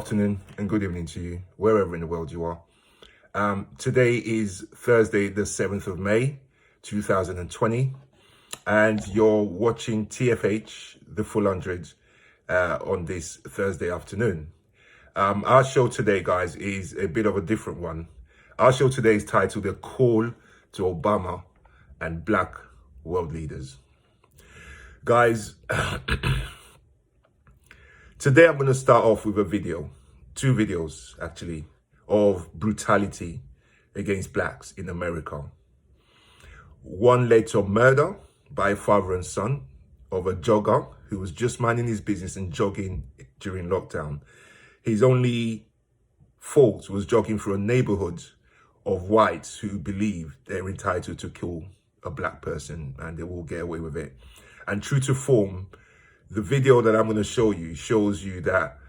afternoon and good evening to you, wherever in the world you are. Today is Thursday, the 7th of May, 2020, and you're watching TFH, the Full 100, on this Thursday afternoon. Our show today, guys, is a bit of a different one. Our show today is titled A Call to Obama and Black World Leaders. Guys, today I'm going to start off with a video, two videos actually, of brutality against blacks in America. One led to a murder by a father and son of a jogger who was just minding his business and jogging during lockdown. His only fault was jogging through a neighborhood of whites who believe they're entitled to kill a black person and they will get away with it. And true to form, the video that I'm going to show you shows you that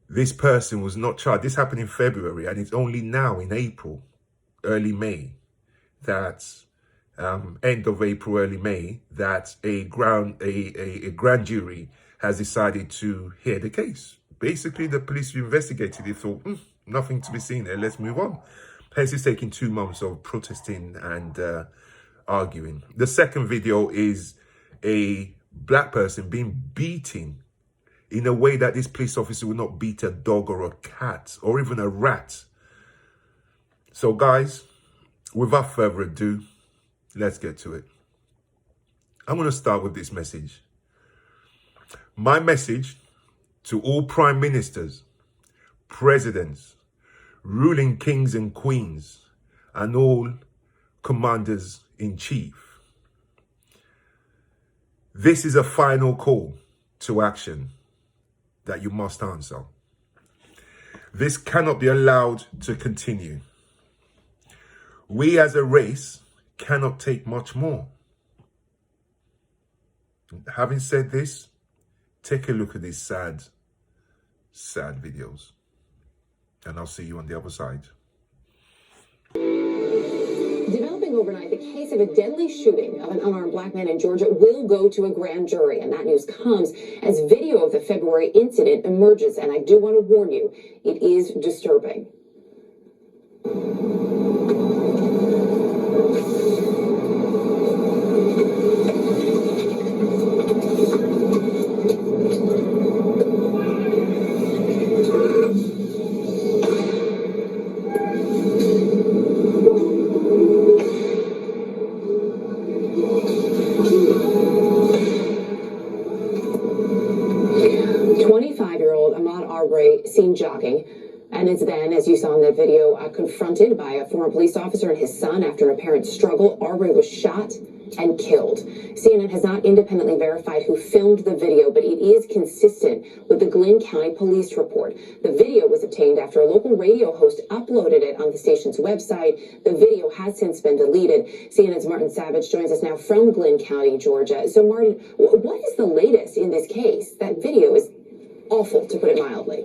this person was not charged. This happened in February, and it's only now in April, early May, that end of April, early May, that a grand jury has decided to hear the case. Basically, the police who investigated it thought, nothing to be seen there, let's move on. Hence, it's taking 2 months of protesting and arguing. The second video is a black person being beaten in a way that this police officer would not beat a dog or a cat or even a rat. So guys, without further ado, let's get to it. I'm going to start with this message. My message to all prime ministers, presidents, ruling kings and queens, and all commanders in chief. This is a final call to action that you must answer. This cannot be allowed to continue. We as a race cannot take much more. Having said this, take a look at these sad videos. And I'll see you on the other side. Developing overnight, the case of a deadly shooting of an unarmed black man in Georgia will go to a grand jury. And that news comes as video of the February incident emerges. And I do want to warn you, it is disturbing. 25-year-old Ahmaud Arbery seen jogging and is then, as you saw in that video, confronted by a former police officer and his son after an apparent struggle. Arbery was shot and killed. CNN has not independently verified who filmed the video, but it is consistent with the Glynn County Police report. The video was obtained after a local radio host uploaded it on the station's website. The video has since been deleted. CNN's Martin Savage joins us now from Glynn County, Georgia. So, Martin, what is the latest in this case? That video is awful, to put it mildly.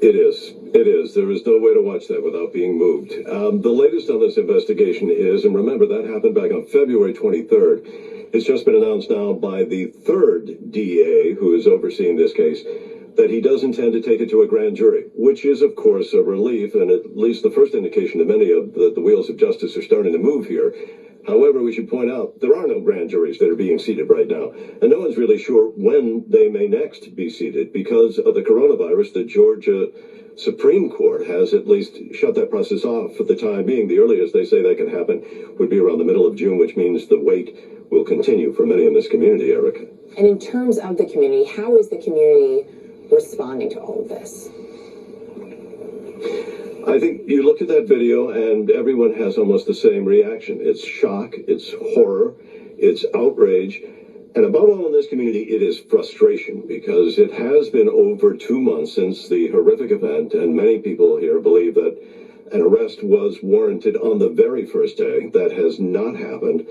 It is. There is no way to watch that without being moved. The latest on this investigation is, and remember, that happened back on February 23rd. It's just been announced now by the third DA who is overseeing this case that he does intend to take it to a grand jury, which is, of course, a relief and at least the first indication to many of the wheels of justice are starting to move here. However, we should point out there are no grand juries that are being seated right now, and no one's really sure when they may next be seated because of the coronavirus. The Georgia Supreme Court has at least shut that process off for the time being. The earliest they say that can happen would be around the middle of June, which means the wait will continue for many in this community, Erica. And in terms of the community, how is the community responding to all of this? I think you look at that video and everyone has almost the same reaction. It's shock, it's horror, it's outrage, and above all in this community, it is frustration because it has been over 2 months since the horrific event, and many people here believe that an arrest was warranted on the very first day. That has not happened.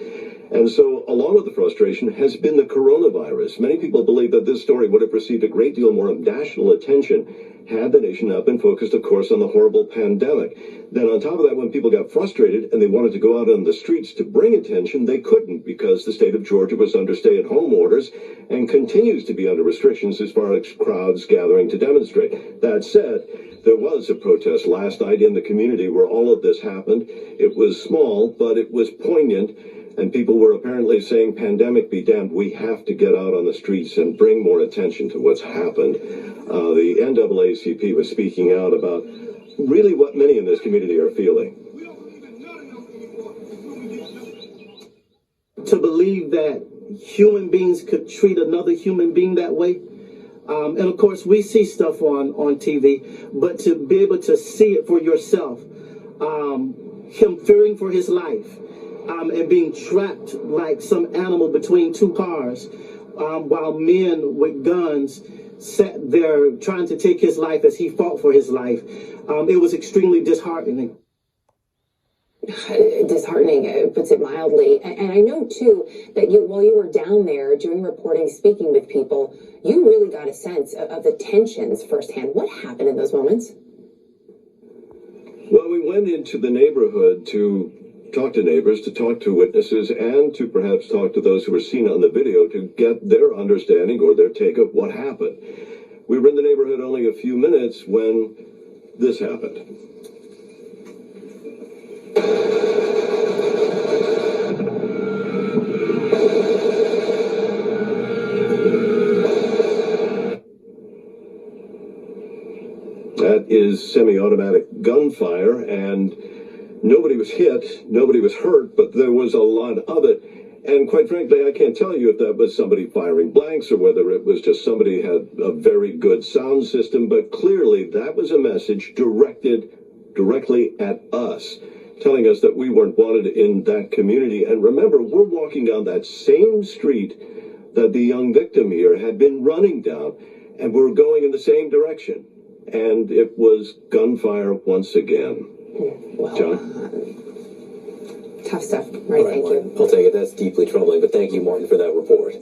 And so, along with the frustration, has been the coronavirus. Many people believe that this story would have received a great deal more national attention had the nation not been focused, of course, on the horrible pandemic. Then on top of that, when people got frustrated and they wanted to go out on the streets to bring attention, they couldn't because the state of Georgia was under stay-at-home orders and continues to be under restrictions as far as crowds gathering to demonstrate. That said, there was a protest last night in the community where all of this happened. It was small, but it was poignant, and people were apparently saying, pandemic be damned, we have to get out on the streets and bring more attention to what's happened. The NAACP was speaking out about really what many in this community are feeling. To believe that human beings could treat another human being that way. And of course, we see stuff on TV, but to be able to see it for yourself, him fearing for his life, and being trapped like some animal between two cars, while men with guns sat there trying to take his life as he fought for his life. It was extremely disheartening. Disheartening, puts it mildly. And I know, too, that while you were down there doing reporting, speaking with people, you really got a sense of the tensions firsthand. What happened in those moments? Well, we went into the neighborhood to talk to neighbors, to talk to witnesses, and to perhaps talk to those who were seen on the video to get their understanding or their take of what happened. We were in the neighborhood only a few minutes when this happened. That is semi-automatic gunfire, and nobody was hit, nobody was hurt, but there was a lot of it. And quite frankly, I can't tell you if that was somebody firing blanks or whether it was just somebody had a very good sound system, but clearly that was a message directed directly at us, telling us that we weren't wanted in that community. And remember, we're walking down that same street that the young victim here had been running down, and we're going in the same direction. And it was gunfire once again. Well, John? Tough stuff. Right, thank you. I'll take it. That's deeply troubling, but thank you, Martin, for that report.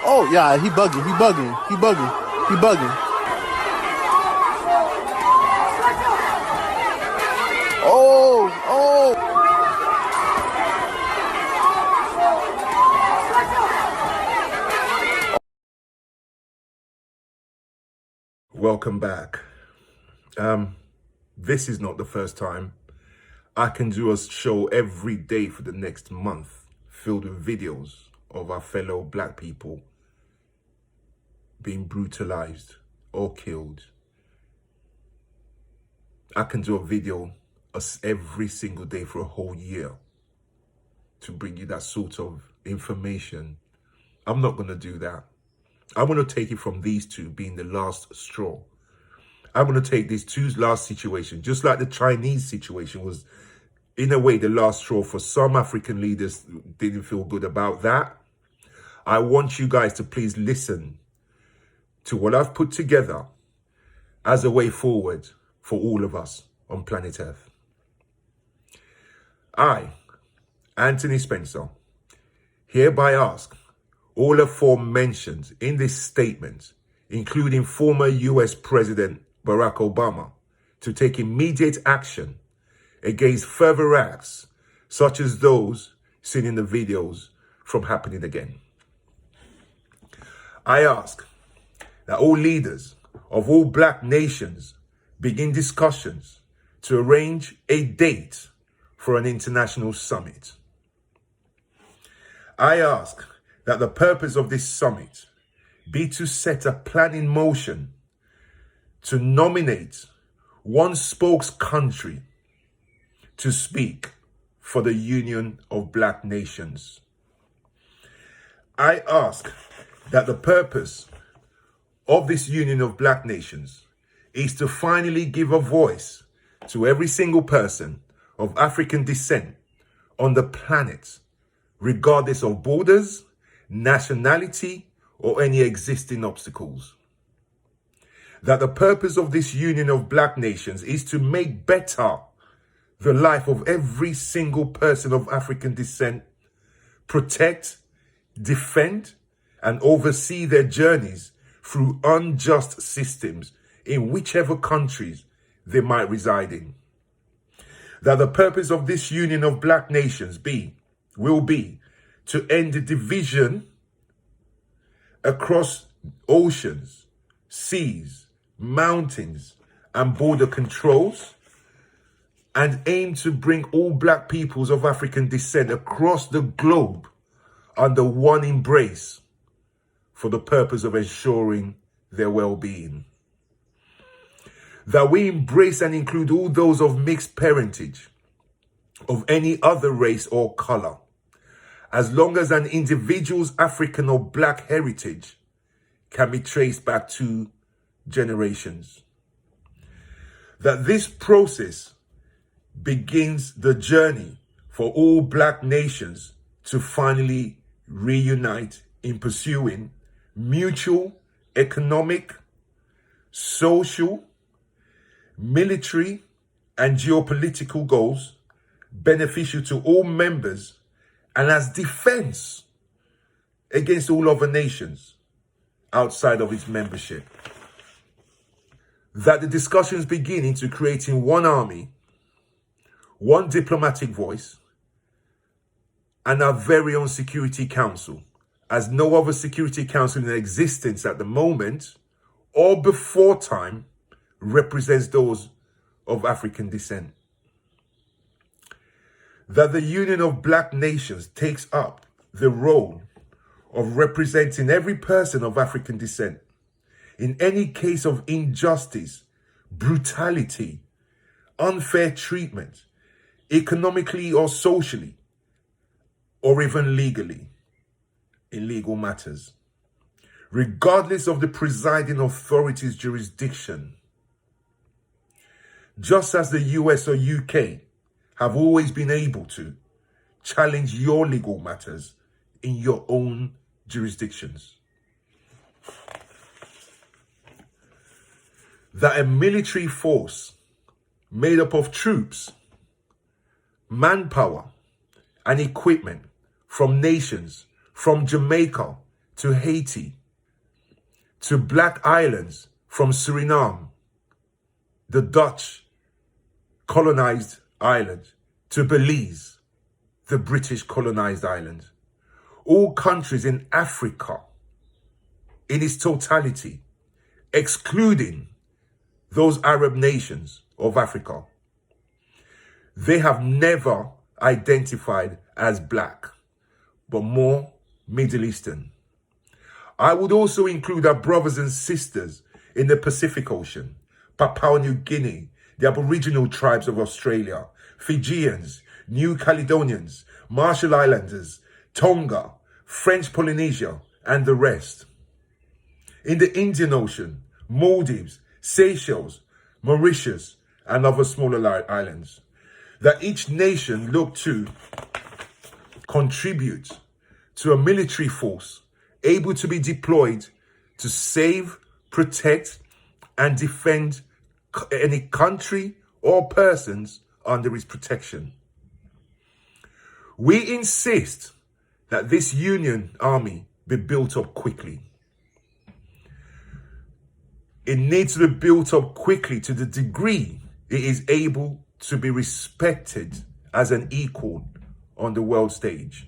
Oh, yeah, he bugging. Oh. Welcome back. This is not the first time. I can do a show every day for the next month filled with videos of our fellow black people being brutalized or killed. I can do a video every single day for a whole year to bring you that sort of information. I'm not going to do that. I'm going to take it from these two being the last straw. I'm going to take these two last situations, just like the Chinese situation was, in a way, the last straw for some African leaders didn't feel good about that. I want you guys to please listen to what I've put together as a way forward for all of us on planet Earth. I, Anthony Spencer, hereby ask all aforementioned in this statement, including former US President Barack Obama, to take immediate action against further acts such as those seen in the videos from happening again. I ask that all leaders of all black nations begin discussions to arrange a date for an international summit. I ask that the purpose of this summit be to set a plan in motion to nominate one spokes country to speak for the Union of Black Nations. I ask that the purpose of this Union of Black Nations is to finally give a voice to every single person of African descent on the planet, regardless of borders, nationality, or any existing obstacles. That the purpose of this Union of Black Nations is to make better the life of every single person of African descent, protect, defend, and oversee their journeys through unjust systems in whichever countries they might reside in. That the purpose of this union of black nations will be to end the division across oceans, seas, mountains, and border controls, and aim to bring all black peoples of African descent across the globe under one embrace for the purpose of ensuring their well-being. That we embrace and include all those of mixed parentage, of any other race or color, as long as an individual's African or black heritage can be traced back 2 generations. That this process begins the journey for all black nations to finally reunite in pursuing mutual economic, social, military, and geopolitical goals beneficial to all members and as defense against all other nations outside of its membership. That the discussions begin into creating one army, one diplomatic voice, and our very own Security Council, as no other Security Council in existence at the moment or before time represents those of African descent. That the Union of Black Nations takes up the role of representing every person of African descent in any case of injustice, brutality, unfair treatment, economically or socially, or even legally, in legal matters, regardless of the presiding authority's jurisdiction. Just as the US or UK have always been able to challenge your legal matters in your own jurisdictions. That a military force made up of troops, manpower, and equipment from nations from Jamaica to Haiti to Black Islands from Suriname, the Dutch colonized island, to Belize, the British colonized island. All countries in Africa in its totality, excluding those Arab nations of Africa, they have never identified as black, but more Middle Eastern. I would also include our brothers and sisters in the Pacific Ocean, Papua New Guinea, the Aboriginal tribes of Australia, Fijians, New Caledonians, Marshall Islanders, Tonga, French Polynesia, and the rest. In the Indian Ocean, Maldives, Seychelles, Mauritius, and other smaller islands, that each nation look to contribute to a military force able to be deployed to save, protect, and defend any country or persons under its protection. We insist that this Union Army be built up quickly. It needs to be built up quickly to the degree it is able to be respected as an equal on the world stage.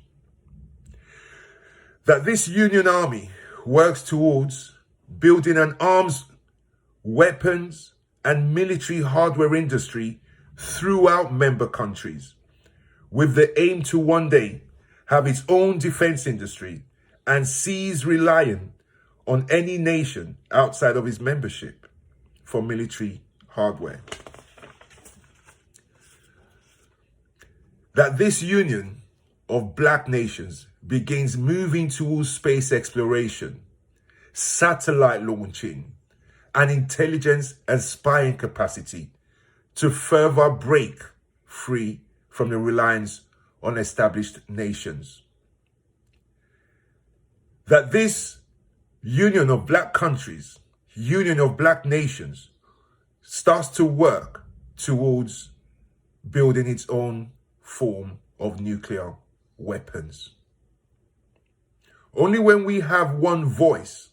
That this Union Army works towards building an arms, weapons, and military hardware industry throughout member countries, with the aim to one day have its own defense industry and cease relying on any nation outside of its membership for military hardware. That this union of black nations begins moving towards space exploration, satellite launching, and intelligence and spying capacity to further break free from the reliance on established nations. That this union of black countries, union of black nations, starts to work towards building its own form of nuclear weapons. Only when we have one voice,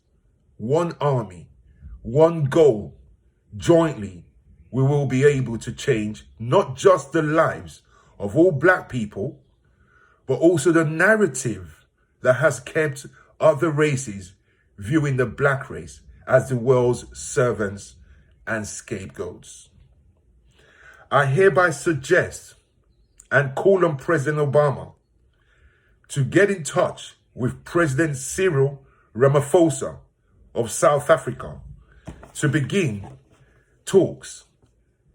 one army, one goal, jointly, we will be able to change not just the lives of all black people, but also the narrative that has kept other races viewing the black race as the world's servants and scapegoats. I hereby suggest and call on President Obama to get in touch with President Cyril Ramaphosa of South Africa to begin talks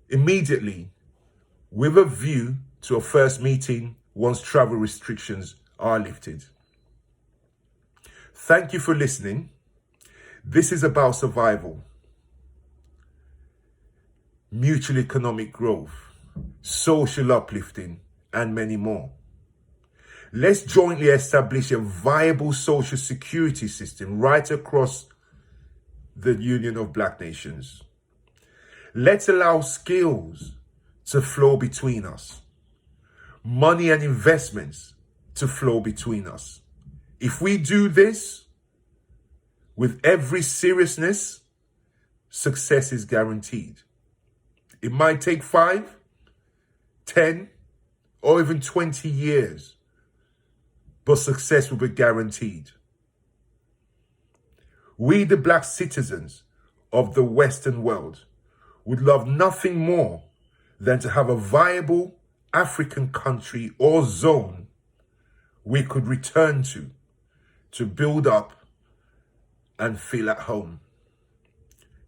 immediately with a view to a first meeting once travel restrictions are lifted. Thank you for listening. This is about survival, mutual economic growth, social uplifting, and many more. Let's jointly establish a viable social security system right across the Union of Black Nations. Let's allow skills to flow between us, money and investments to flow between us. If we do this with every seriousness, success is guaranteed. It might take 5, 10, or even 20 years, but success will be guaranteed. We, the black citizens of the Western world, would love nothing more than to have a viable African country or zone we could return to build up and feel at home.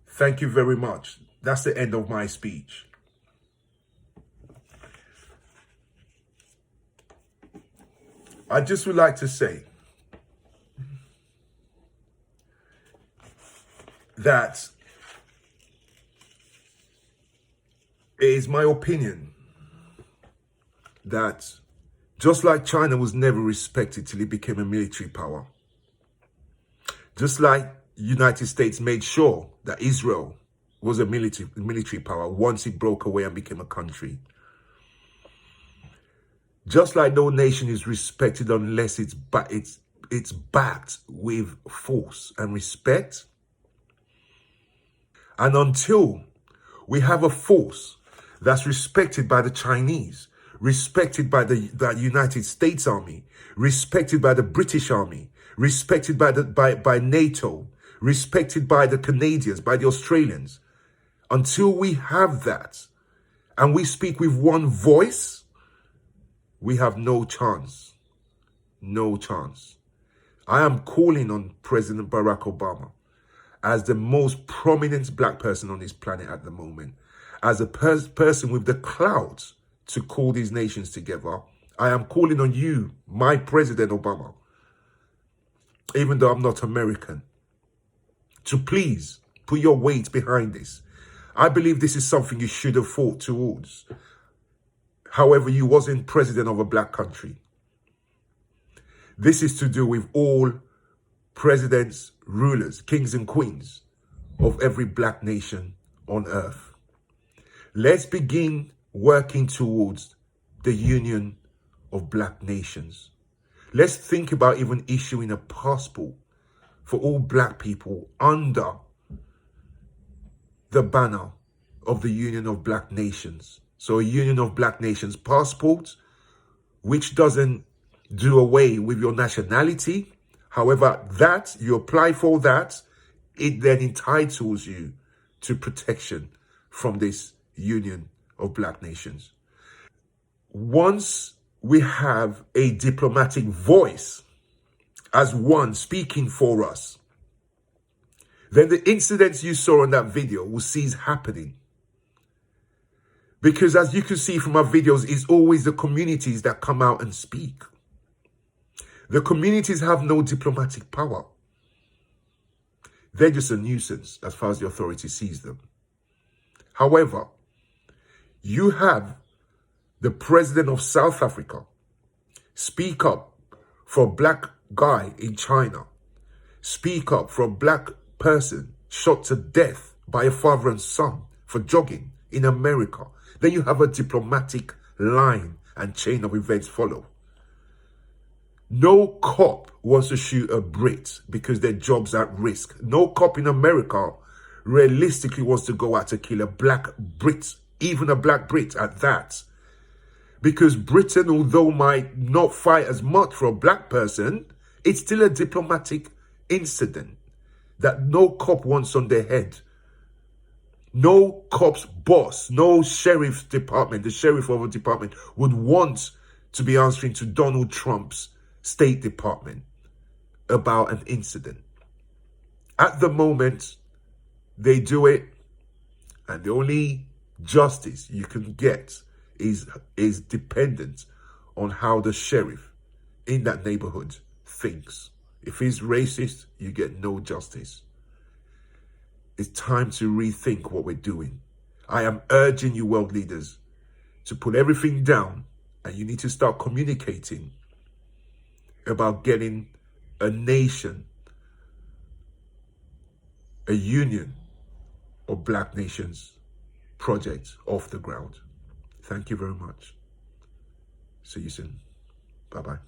Thank you very much. That's the end of my speech. I just would like to say that it is my opinion that just like China was never respected till it became a military power, just like the United States made sure that Israel was a military power once it broke away and became a country, just like no nation is respected unless it's backed with force and respect. And until we have a force that's respected by the Chinese, respected by the United States Army, respected by the British Army, respected by NATO, respected by the Canadians, by the Australians, until we have that and we speak with one voice, we have no chance. No chance. I am calling on President Barack Obama as the most prominent black person on this planet at the moment, as a person with the clout to call these nations together. I am calling on you, my President Obama, even though I'm not American, to please put your weight behind this. I believe this is something you should have fought towards. However, you wasn't president of a black country. This is to do with all presidents, rulers, kings and queens of every black nation on earth. Let's begin working towards the union of black nations. Let's think about even issuing a passport for all black people under the banner of the Union of Black Nations. So a Union of Black Nations passport, which doesn't do away with your nationality. However, that you apply for that, it then entitles you to protection from this Union of Black Nations. Once we have a diplomatic voice as one speaking for us, then the incidents you saw in that video will cease happening. Because as you can see from our videos, it's always the communities that come out and speak. The communities have no diplomatic power. They're just a nuisance as far as the authority sees them. However, you have the president of South Africa speak up for a black guy in China. Speak up for a black person shot to death by a father and son for jogging in America. Then you have a diplomatic line and chain of events follow. No cop wants to shoot a Brit because their job's at risk. No cop in America realistically wants to go out to kill a black Brit, even a black Brit at that. Because Britain, although might not fight as much for a black person, it's still a diplomatic incident that no cop wants on their head. No cop's boss, no sheriff's department, the sheriff of a department would want to be answering to Donald Trump's State Department about an incident. At the moment, they do it, and the only justice you can get is dependent on how the sheriff in that neighborhood thinks. If he's racist, you get no justice. It's time to rethink what we're doing. I am urging you, world leaders, to put everything down, and you need to start communicating about getting a nation, a union of black nations project off the ground. Thank you very much. See you soon. Bye-bye.